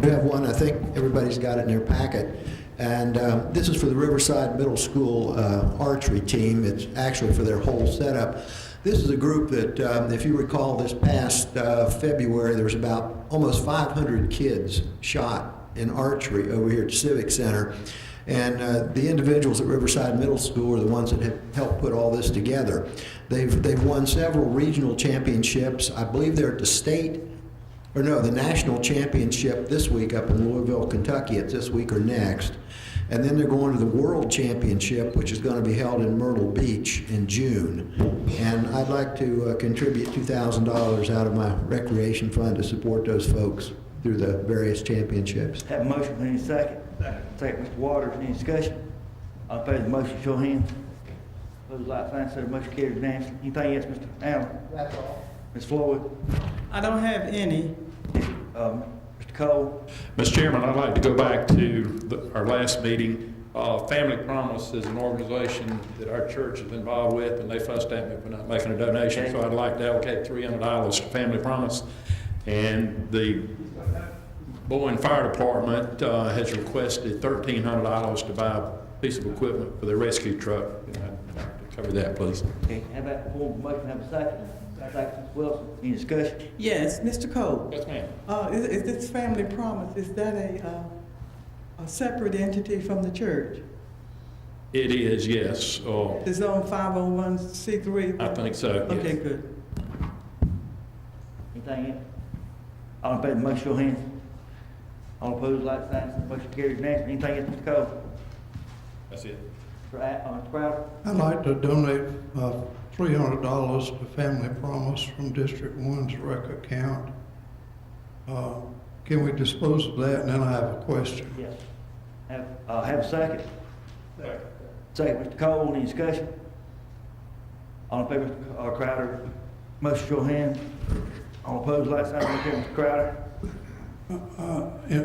do have one. I think everybody's got it in their packet. And this is for the Riverside Middle School archery team. It's actually for their whole setup. This is a group that, if you recall, this past February, there was about almost 500 kids shot in archery over here at Civic Center. And the individuals at Riverside Middle School are the ones that have helped put all this together. They've won several regional championships. I believe they're at the national championship this week up in Louisville, Kentucky. It's this week or next. And then they're going to the World Championship, which is going to be held in Myrtle Beach in June. And I'd like to contribute $2,000 out of my recreation fund to support those folks through the various championships. Have a motion, any second? Second, Mr. Waters, any discussion? All in favor of the motion, show of hands. Those like sign, say the motion carries unanimously. Anything else, Mr. Allen? That's all. Ms. Floyd? I don't have any. Mr. Cole? Mr. Chairman, I'd like to go back to our last meeting. Family Promise is an organization that our church is involved with, and they fussed at me for not making a donation, Okay. so I'd like to allocate $300 to Family Promise. And the Bowen Fire Department has requested $1,300 to buy a piece of equipment for their rescue truck. I'd cover that, please. Okay, have that before the motion, have a second. Second, Ms. Wilson, any discussion? Yes, Mr. Cole. Yes, ma'am. Is this Family Promise, is that a separate entity from the church? It is, yes. It's on 501c3? I think so, yes. Okay, good. Anything else? All in favor of the motion, show of hands. All opposed, like sign, motion carries unanimously. Anything else, Mr. Cole? That's it. Mr. Crowder? I'd like to donate $300 to Family Promise from District 1's rec account. Can we dispose of that? And then I have a question. Yes. Have a second. Second, Mr. Cole, any discussion? All in favor, Mr. Crowder? Motion, show of hands. All opposed, like sign, motion carries. Mr. Crowder?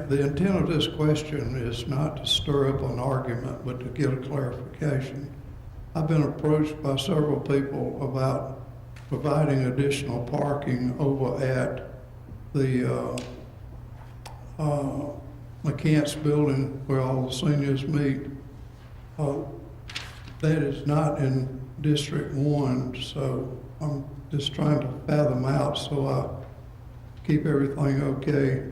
The intent of this question is not to stir up an argument, but to get a clarification. I've been approached by several people about providing additional parking over at the McCants building where all the seniors meet. That is not in District 1, so I'm just trying to fathom out so I keep everything okay.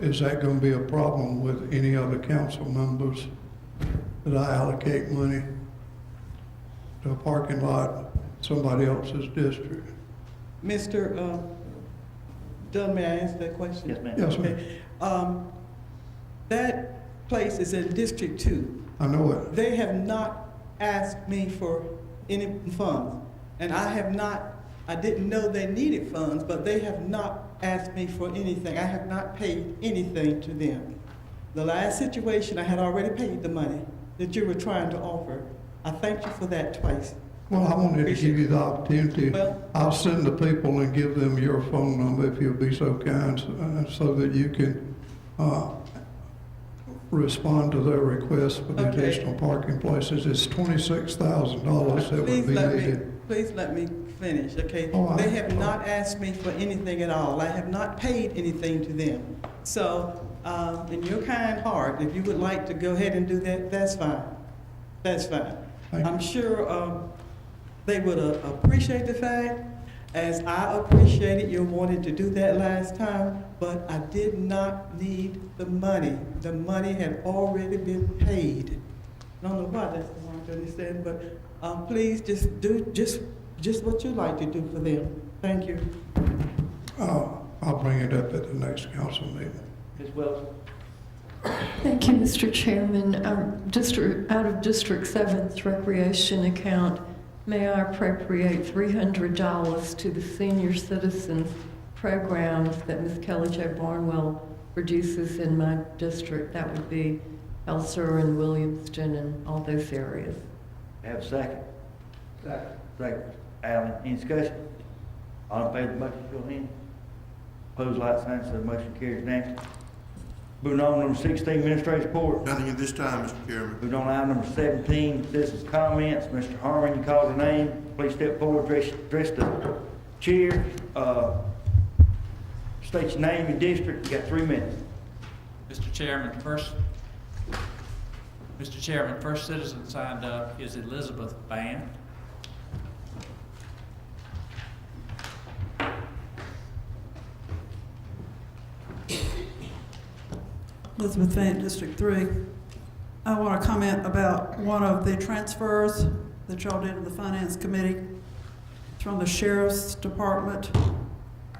Is that going to be a problem with any other council members that I allocate money to a parking lot in somebody else's district? Mr. Dunn, may I answer that question? Yes, ma'am. Yes, ma'am. Okay. That place is in District 2. I know it. They have not asked me for any funds, and I didn't know they needed funds, but they have not asked me for anything. I have not paid anything to them. The last situation, I had already paid the money that you were trying to offer. I thanked you for that twice. Well, I wanted to give you the opportunity. Well, I'll send the people and give them your phone number if you'll be so kind, so that you can respond to their request for the Okay. additional parking places. It's $26,000 that would be needed. Please let me finish, okay? Oh, They have not asked me for anything at all. I have not paid anything to them. So, in your kind heart, if you would like to go ahead and do that, that's fine. That's fine. Thank you. I'm sure they would appreciate the fact, as I appreciated your wanting to do that last time, but I did not need the money. The money had already been paid. I don't know why that's hard to understand, but please just do just what you like to do for them. Thank you. I'll bring it up at the next council meeting. Ms. Wilson? Thank you, Mr. Chairman. Out of District 7's recreation account, may I appropriate $300 to the senior citizens programs that Ms. Kelly J. Barnwell produces in my district? That would be Elser and Williamston and all those areas. Have a second. Second. Allen, any discussion? All in favor of the motion, show of hands. Opposed, like sign, so the motion carries unanimously. Moving on, number 16, administrative report. Nothing at this time, Mr. Chairman. Moving on to item number 17, citizens' comments. Mr. Harmon, you called your name. Please step forward, address the chair. State your name and district, you got 3 minutes. Mr. Chairman, first citizen signed up is Elizabeth Band. Elizabeth Fant, District 3. I want to comment about one of the transfers that y'all did to the Finance Committee. It's from the Sheriff's Department,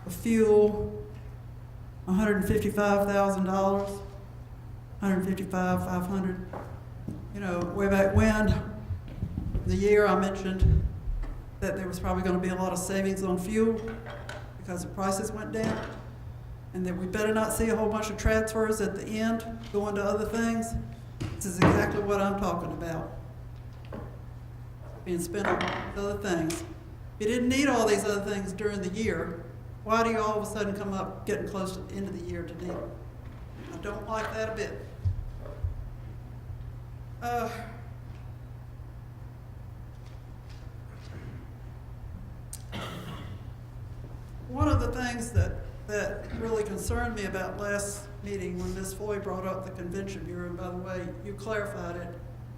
fuel, $155,000, $155,500. You know, way back when, the year I mentioned that there was probably going to be a lot of savings on fuel because the prices went down, and that we better not see a whole bunch of transfers at the end going to other things. This is exactly what I'm talking about. Being spent on other things. You didn't need all these other things during the year. Why do you all of a sudden come up getting close to the end of the year to need them? I don't like that a bit. One of the things that really concerned me about last meeting when Ms. Floyd brought up the Convention Bureau, and by the way, you clarified it,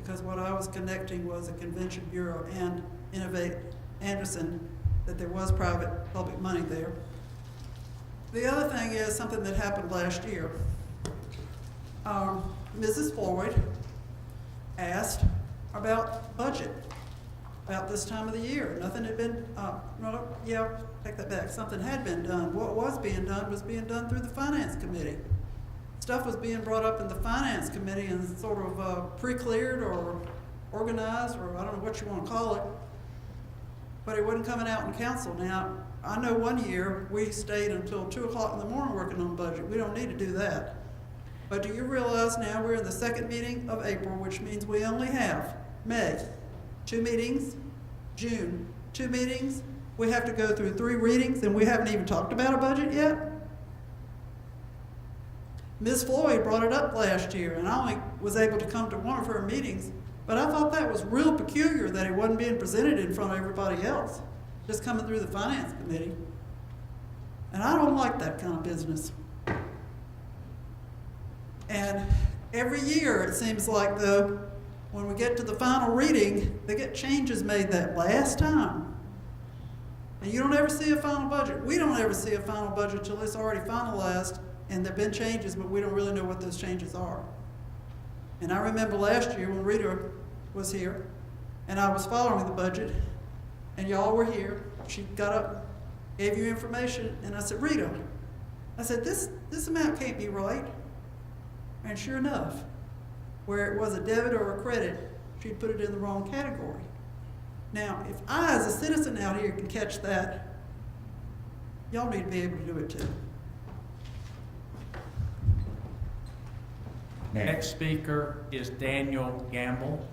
because what I was connecting was a Convention Bureau and Innovate Anderson, that there was private public money there. The other thing is something that happened last year. Mrs. Floyd asked about budget about this time of the year. Nothing had been, take that back. Something had been done. What was being done was being done through the Finance Committee. Stuff was being brought up in the Finance Committee and sort of pre-cleared or organized, or I don't know what you want to call it, but it wasn't coming out in council. Now, I know one year we stayed until 2 o'clock in the morning working on budget. We don't need to do that. But do you realize now we're in the second meeting of April, which means we only have May, 2 meetings, June, 2 meetings. We have to go through 3 readings, and we haven't even talked about a budget yet. Ms. Floyd brought it up last year, and I only was able to come to one of her meetings, but I thought that was real peculiar that it wasn't being presented in front of everybody else, just coming through the Finance Committee. And I don't like that kind of business. And every year, it seems like, though, when we get to the final reading, they get changes made that last time. And you don't ever see a final budget. We don't ever see a final budget till it's already finalized, and there've been changes, but we don't really know what those changes are. And I remember last year when Rita was here, and I was following the budget, and y'all were here. She got up, gave you information, and I said, Rita, I said, this amount can't be right. And sure enough, where it was a debit or a credit, she'd put it in the wrong category. Now, if I, as a citizen out here, can catch that, y'all need to be able to do it too. Next speaker is Daniel Gamble.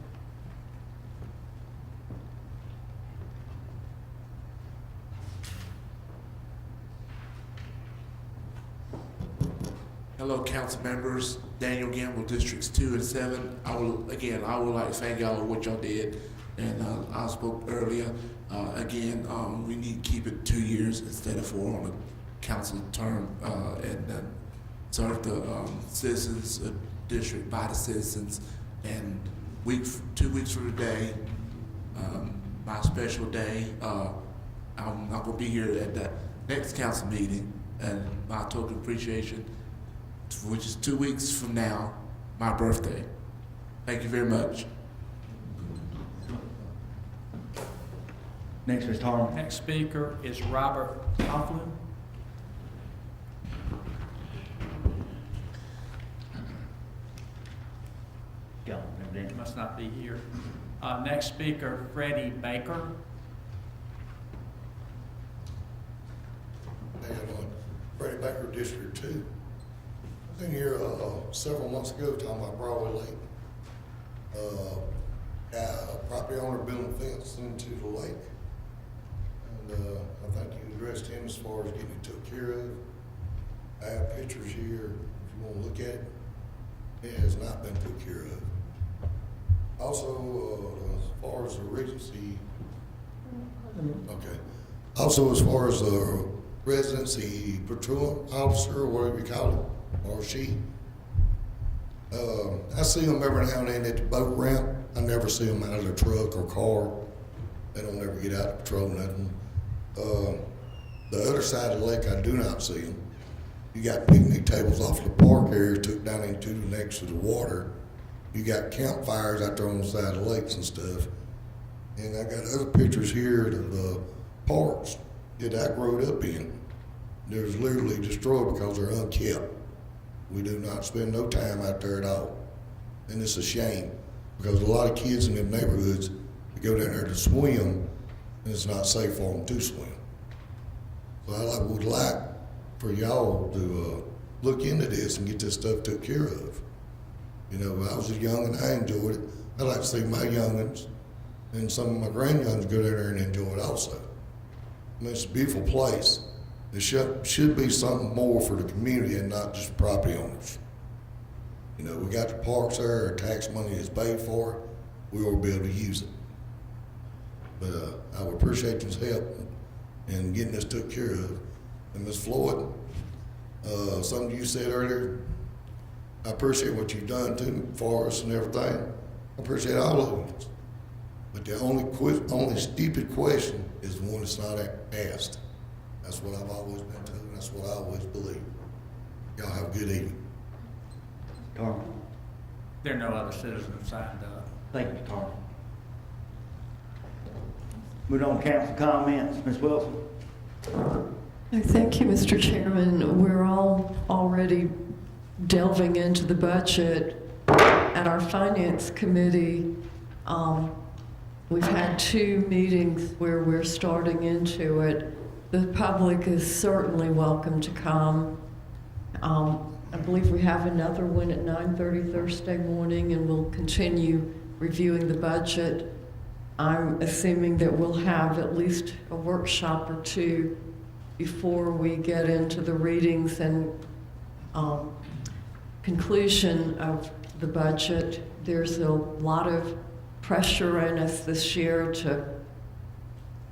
Hello, council members. Daniel Gamble, Districts 2 and 7. I would like to thank y'all for what y'all did. And I spoke earlier. We need to keep it 2 years instead of 4 on a council term, and serve the citizens of district by the citizens. And 2 weeks from today, my special day, I'm not going to be here at the next council meeting, and my token appreciation, which is 2 weeks from now, my birthday. Thank you very much. Next, Mr. Harmon. Next speaker is Robert Coughlin. Go on, Daniel. Must not be here. Next speaker, Freddie Baker. Freddie Baker, District 2. I've been here several months ago talking about Broadway Lake. A property owner building a fence into the lake. And I think you addressed him as far as getting it took care of. I have pictures here if you want to look at it. It has not been took care of. Also, as far as the Regency, okay. Also, as far as the residents, the patrol officer, or whatever you call him, or she. I see them every now and then at the boat ramp. I never see them out of their truck or car. They don't ever get out to patrol nothing. The other side of the lake, I do not see them. You got picnic tables off the park area took down into next to the water. You got campfires out there on the side of the lakes and stuff. And I got other pictures here of the parks that I grew up in. They're literally destroyed because they're unkept. We do not spend no time out there at all. And it's a shame because a lot of kids in them neighborhoods go down there to swim and it's not safe for them to swim. So I would like for y'all to look into this and get this stuff took care of. You know, I was young and I enjoyed it. I'd like to see my youngins and some of my grandyoungins go down there and enjoy it also. I mean, it's a beautiful place. There should be something more for the community and not just property owners. You know, we got the parks there, our tax money is paid for it. We ought to be able to use it. But I would appreciate this help in getting this took care of. And Ms. Floyd, something you said earlier, I appreciate what you've done for us and everything. I appreciate all of it. But the only stupid question is the one that's not asked. That's what I've always been told, and that's what I always believe. Y'all have a good evening. Carmen. There are no other citizens signed up. Thank you, Carmen. Moving on, council comments, Ms. Wilson. Thank you, Mr. Chairman. We're all already delving into the budget. At our finance committee, we've had 2 meetings where we're starting into it. The public is certainly welcome to come. I believe we have another one at 9:30 Thursday morning, and we'll continue reviewing the budget. I'm assuming that we'll have at least a workshop or 2 before we get into the readings and conclusion of the budget. There's a lot of pressure on us this year to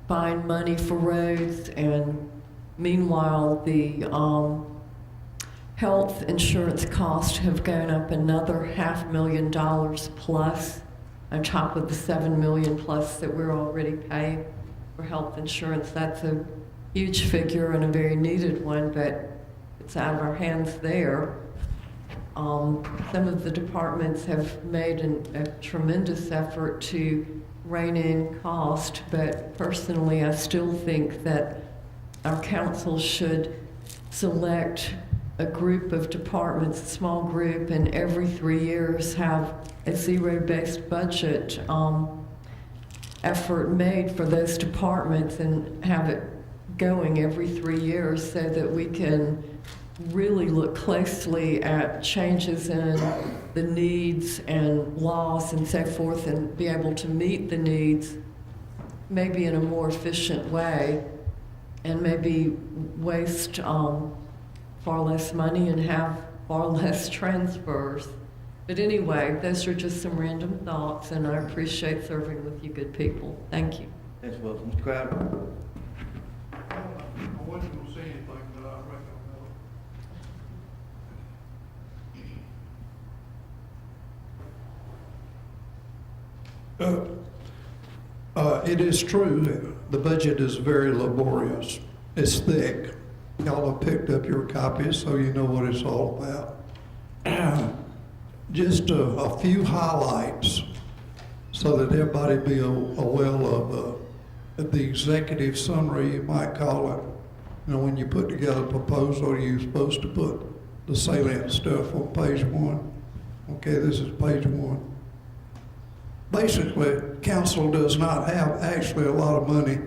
find money for roads, and meanwhile the health insurance costs have gone up another $500,000 plus on top of the $7 million plus that we're already paying for health insurance. That's a huge figure and a very needed one, but it's out of our hands there. Some of the departments have made a tremendous effort to rein in cost, but personally I still think that our council should select a group of departments, a small group, and every 3 years have a zero-based budget effort made for those departments and have it going every 3 years so that we can really look closely at changes in the needs and laws and so forth and be able to meet the needs maybe in a more efficient way and maybe waste far less money and have far less transfers. But anyway, those are just some random thoughts, and I appreciate serving with you good people. Thank you. Ms. Wilson. Mr. Crowder. I wasn't going to say anything, but I reckon it is true, the budget is very laborious. It's thick. Y'all have picked up your copies, so you know what it's all about. Just a few highlights so that everybody be aware of the executive summary, you might call it. You know, when you put together a proposal, you're supposed to put the salient stuff on page 1. Okay, this is page 1. Basically, council does not have actually a lot of money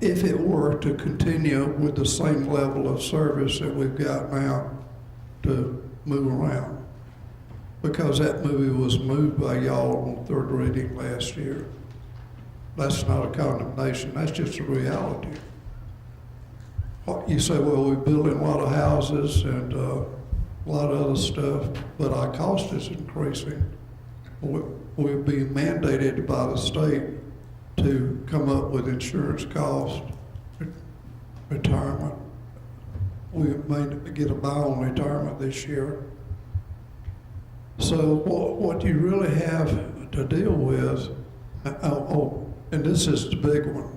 if it were to continue with the same level of service that we've got now to move around. Because that movie was moved by y'all on 3rd reading last year. That's not a condemnation, that's just a reality. You say, well, we're building a lot of houses and a lot of other stuff, but our cost is increasing. We're being mandated by the state to come up with insurance costs, retirement, we may get a buy on retirement this year. So what you really have to deal with, and this is the big one,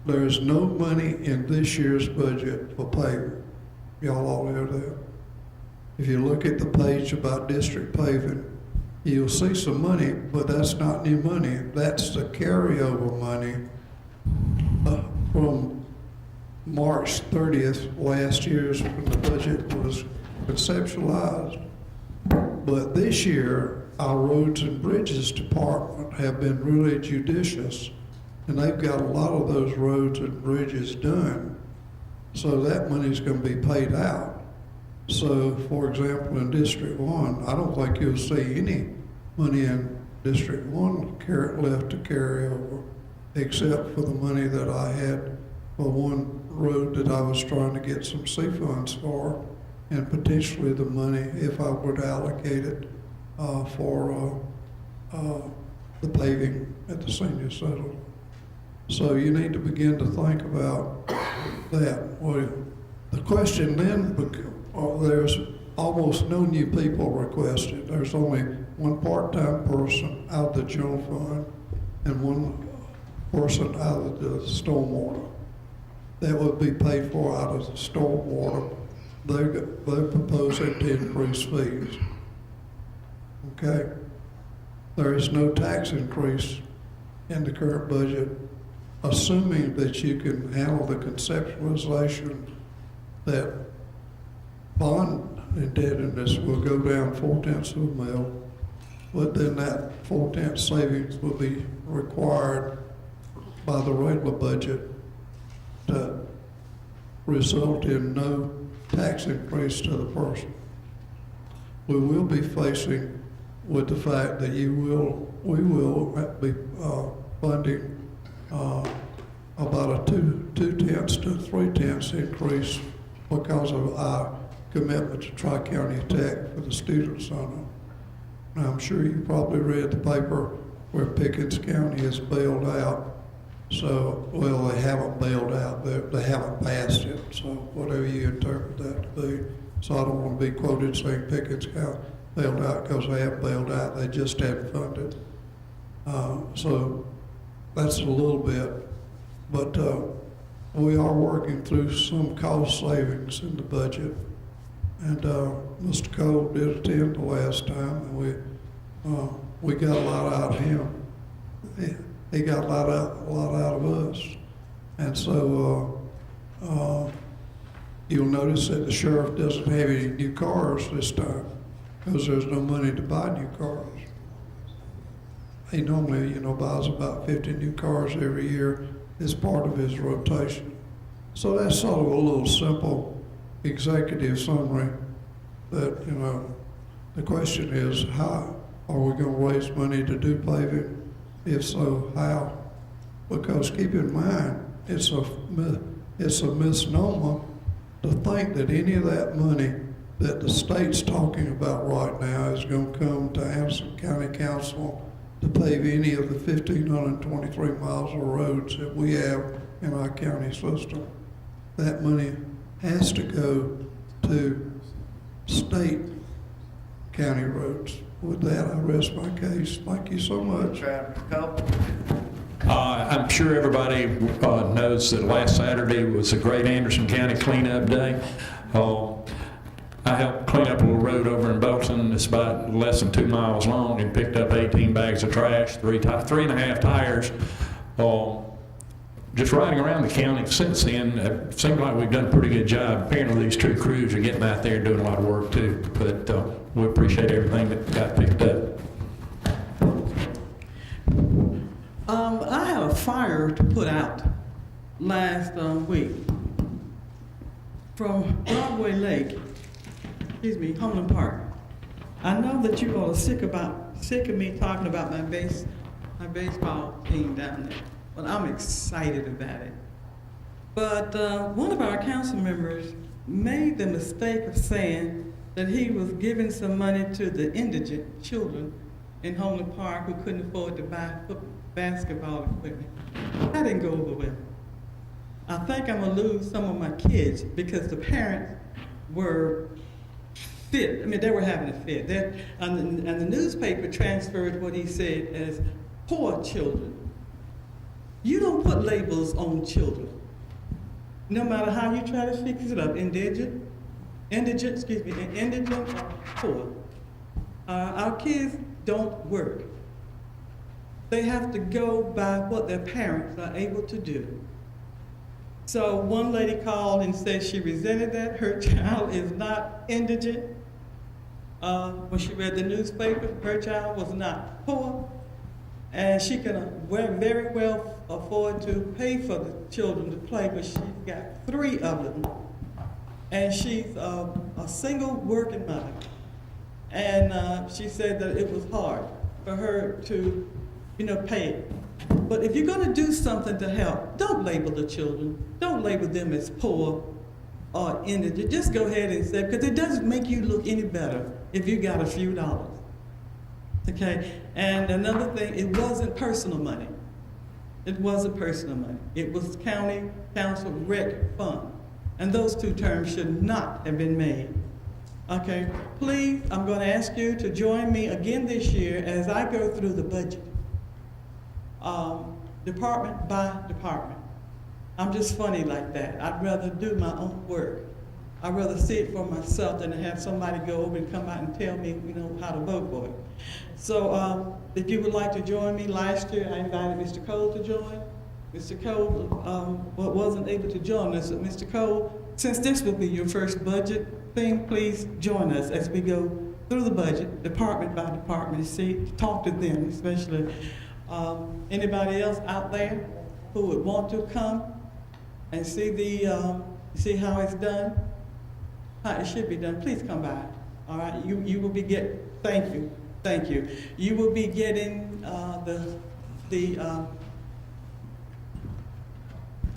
there is no money in this year's budget for paving. Y'all all know that. If you look at the page about district paving, you'll see some money, but that's not new money. That's the carryover money from March 30th last year's when the budget was conceptualized. But this year, our Roads and Bridges Department have been really judicious, and they've got a lot of those roads and bridges done. So that money's going to be paid out. So, for example, in District 1, I don't think you'll see any money in District 1 left to carry over, except for the money that I had for one road that I was trying to get some C funds for, and potentially the money, if I would allocate it, for the paving at the senior center. So you need to begin to think about that. Well, the question then, there's almost no new people requested. There's only one part-time person out of the general fund and one person out of the stormwater. That would be paid for out of the stormwater. They're proposing to increase fees. Okay? There is no tax increase in the current budget, assuming that you can handle the conceptualization that bond indebtedness will go down 0.4 of a mil, but then that 0.4 savings will be required by the regular budget to result in no tax increase to the person. We will be facing with the fact that we will be funding about a 2/10 to 3/10 increase because of our commitment to Tri-County Tech for the Student Center. Now, I'm sure you probably read the paper where Pickens County is bailed out. So, well, they haven't bailed out, they haven't passed it, so whatever you interpret that to be. So I don't want to be quoted saying Pickens County bailed out because they haven't bailed out, they just haven't funded. So that's a little bit, but we are working through some cost savings in the budget. And Mr. Cole did attend the last time, and we got a lot out of him. He got a lot out of us. And so you'll notice that the sheriff doesn't have any new cars this time because there's no money to buy new cars. He normally, buys about 50 new cars every year as part of his rotation. So that's sort of a little simple executive summary that, the question is, how are we going to raise money to do paving? If so, how? Because keep in mind, it's a misnomer to think that any of that money that the state's talking about right now is going to come to Anderson County Council to pave any of the 1,523 miles of roads that we have in our county system. That money has to go to state county roads. With that, I rest my case. Thank you so much. I'm sure everybody knows that last Saturday was a great Anderson County cleanup day. I helped clean up a little road over in Bolton. It's about less than 2 miles long, and picked up 18 bags of trash, 3.5 tires. Just riding around the county since then, it seems like we've done a pretty good job. Apparently these two crews are getting out there and doing a lot of work too, but we appreciate everything that got picked up. I had a fire to put out last week from Broadway Lake, Homeland Park. I know that you all are sick of me talking about my baseball team down there, but I'm excited about it. But one of our council members made the mistake of saying that he was giving some money to the indigent children in Homeland Park who couldn't afford to buy basketball equipment. That didn't go over well. I think I'm gonna lose some of my kids because the parents were fit. I mean, they were having a fit. And the newspaper transferred what he said as poor children. You don't put labels on children, no matter how you try to fix it up. Indigent, or poor. Our kids don't work. They have to go by what their parents are able to do. So one lady called and said she resented that her child is not indigent. When she read the newspaper, her child was not poor, and she can very well afford to pay for the children to play, but she's got 3 of them. And she's a single working mother. And she said that it was hard for her to, pay it. But if you're gonna do something to help, don't label the children. Don't label them as poor or indigent. Just go ahead and say, because it doesn't make you look any better if you got a few dollars. Okay? And another thing, it wasn't personal money. It wasn't personal money. It was county council rec fund. And those 2 terms should not have been made. Okay? Please, I'm going to ask you to join me again this year as I go through the budget, department by department. I'm just funny like that. I'd rather do my own work. I'd rather see it for myself than to have somebody go over and come out and tell me, how to vote for it. So if you would like to join me, last year I invited Mr. Cole to join. Mr. Cole wasn't able to join us. Mr. Cole, since this will be your first budget thing, please join us as we go through the budget, department by department, talk to them, especially anybody else out there who would want to come and see how it's done, how it should be done. Please come by. All right, you will be thank you. You will be getting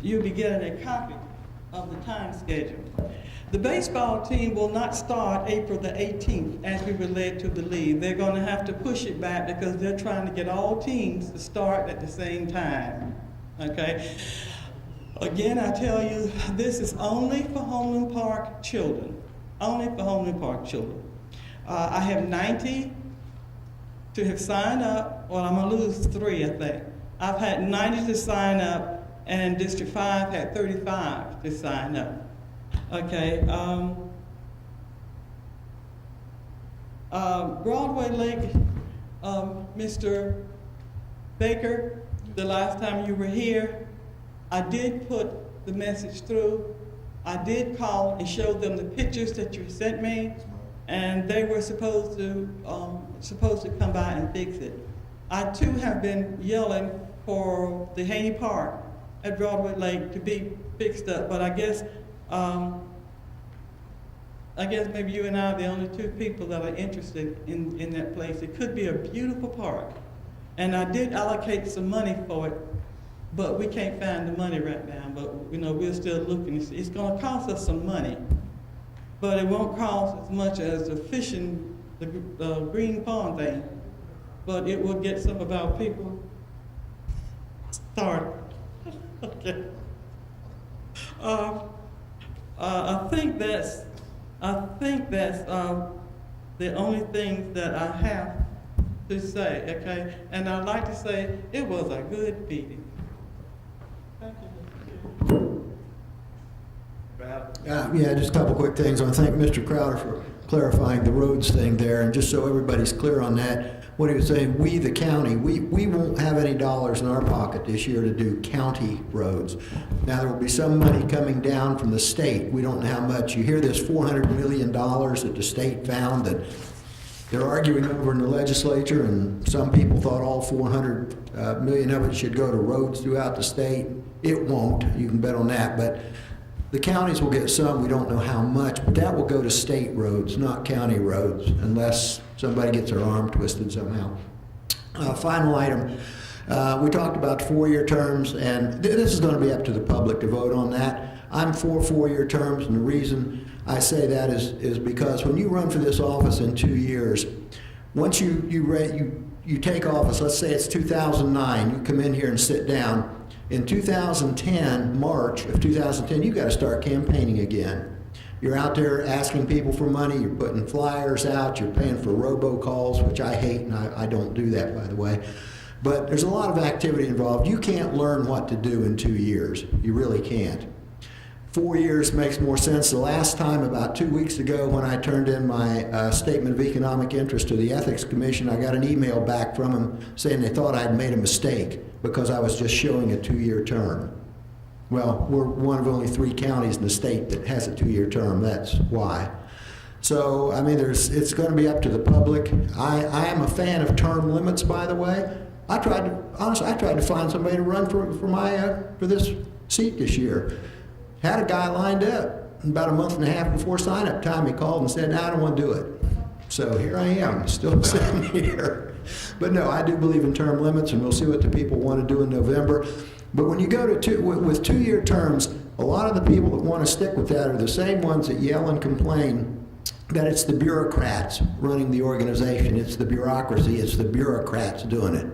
you'll be getting a copy of the time schedule. The baseball team will not start April the 18th as we were led to believe. They're going to have to push it back because they're trying to get all teams to start at the same time. Okay? Again, I tell you, this is only for Homeland Park children. Only for Homeland Park children. I have 90 to have signed up. Well, I'm going to lose 3, I think. I've had 90 to sign up, and District 5 had 35 to sign up. Okay. Broadway Lake, Mr. Baker, the last time you were here, I did put the message through. I did call and show them the pictures that you sent me, and they were supposed to come by and fix it. I too have been yelling for the Haney Park at Broadway Lake to be fixed up, but I guess maybe you and I are the only 2 people that are interested in that place. It could be a beautiful park, and I did allocate some money for it, but we can't find the money right now. But we're still looking. It's going to cost us some money, but it won't cost as much as the fishing, the green pond thing. But it will get some of our people started. Okay. I think that's the only thing that I have to say. Okay, and I'd like to say it was a good meeting. Thank you. Yeah, just a couple quick things. I want to thank Mr. Crowder for clarifying the roads thing there, and just so everybody's clear on that, what he was saying, we, the county, we won't have any dollars in our pocket this year to do county roads. Now, there will be some money coming down from the state. We don't know how much. You hear this $400 million that the state found that they're arguing over in the legislature, and some people thought all 400 million of it should go to roads throughout the state. It won't. You can bet on that. But the counties will get some. We don't know how much, but that will go to state roads, not county roads, unless somebody gets their arm twisted somehow. Final item. We talked about 4-year terms, and this is going to be up to the public to vote on that. I'm for 4-year terms, and the reason I say that is because when you run for this office in 2 years, once you take office, let's say it's 2009, you come in here and sit down. In 2010, March of 2010, you've got to start campaigning again. You're out there asking people for money, you're putting flyers out, you're paying for robocalls, which I hate, and I don't do that, by the way. But there's a lot of activity involved. You can't learn what to do in 2 years. You really can't. 4 years makes more sense. The last time, about 2 weeks ago, when I turned in my statement of economic interest to the Ethics Commission, I got an email back from them saying they thought I'd made a mistake because I was just showing a 2-year term. Well, we're one of only 3 counties in the state that has a 2-year term. That's why. So, I mean, it's going to be up to the public. I am a fan of term limits, by the way. Honestly, I tried to find somebody to run for this seat this year. Had a guy lined up. About a month and a half before sign-up time, he called and said, "No, I don't want to do it." So here I am, still sitting here. But no, I do believe in term limits, and we'll see what the people want to do in November. But when you go to with 2-year terms, a lot of the people that want to stick with that are the same ones that yell and complain that it's the bureaucrats running the organization, it's the bureaucracy, it's the bureaucrats doing it.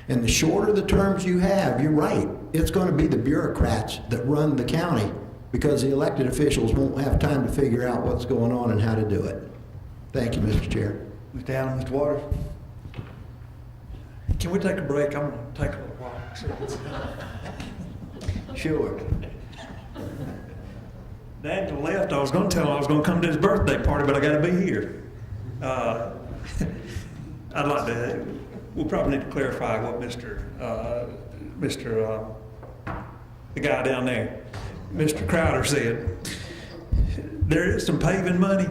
And the shorter the terms you have, you're right, it's going to be the bureaucrats that run the county because the elected officials won't have time to figure out what's going on and how to do it. Thank you, Mr. Chair. Mr. Allen, Mr. Waters? Can we take a break? I'm going to take a little while. Sure. Daniel left. I was going to tell him I was going to come to his birthday party, but I got to be here. I'd like to, we'll probably need to clarify what the guy down there, Mr. Crowder said. There is some paving money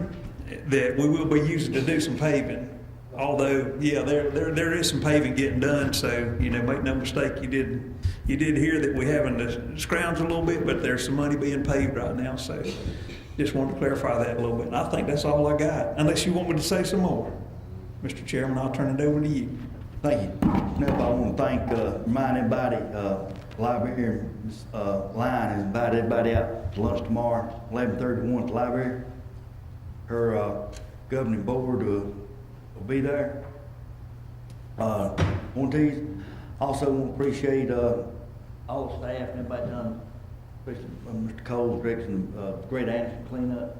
that we will be using to do some paving. Although, yeah, there is some paving getting done, so, you know, make no mistake, you did hear that we're having to scrounge a little bit, but there's some money being paved right now, so just wanted to clarify that a little bit. And I think that's all I got, unless you want me to say some more. Mr. Chairman, I'll turn it over to you. Thank you. Now, I want to remind everybody, library line has invited everybody out to lunch tomorrow, 11:31 at the library. Her governing board will be there. Also want to appreciate all the staff and everybody done, especially Mr. Cole's direction, Great Anderson cleanup.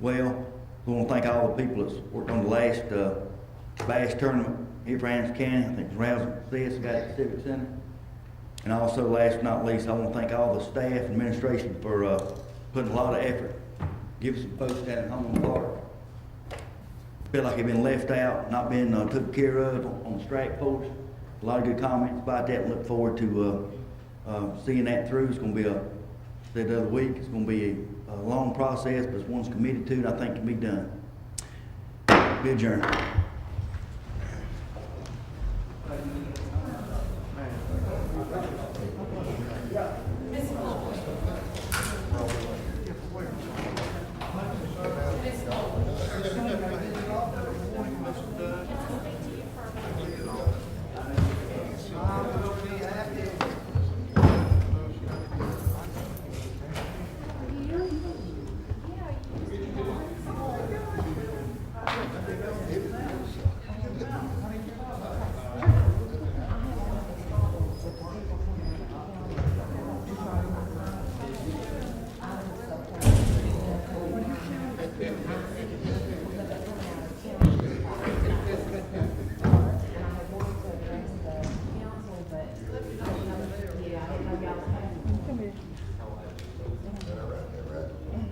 Well, we want to thank all the people that's worked on the last bass tournament here for Anderson County. I think it was round success, got it at the Civic Center. And also, last but not least, I want to thank all the staff and administration for putting a lot of effort. Give some folks down at home in Florida. Feel like they've been left out, not been taken care of on the strike force. A lot of good comments about that, and look forward to seeing that through. It's going to be said the other week, it's going to be a long process, but it's one's committed to, and I think can be done. Be adjourned.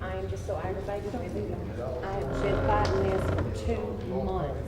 I am just so aggravated. I have been fighting this for 2 months.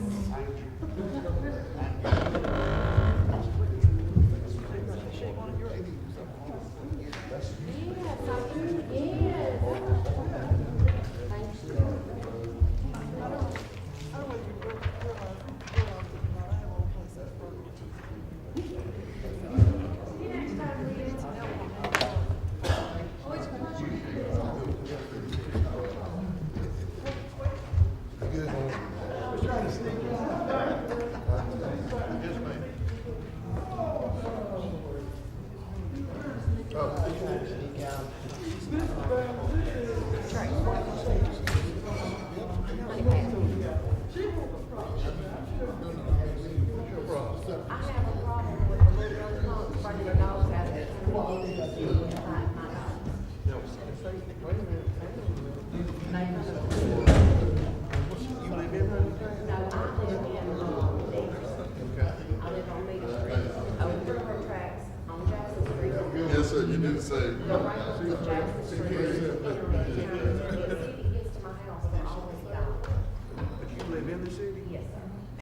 you didn't say. The right of justice for the internet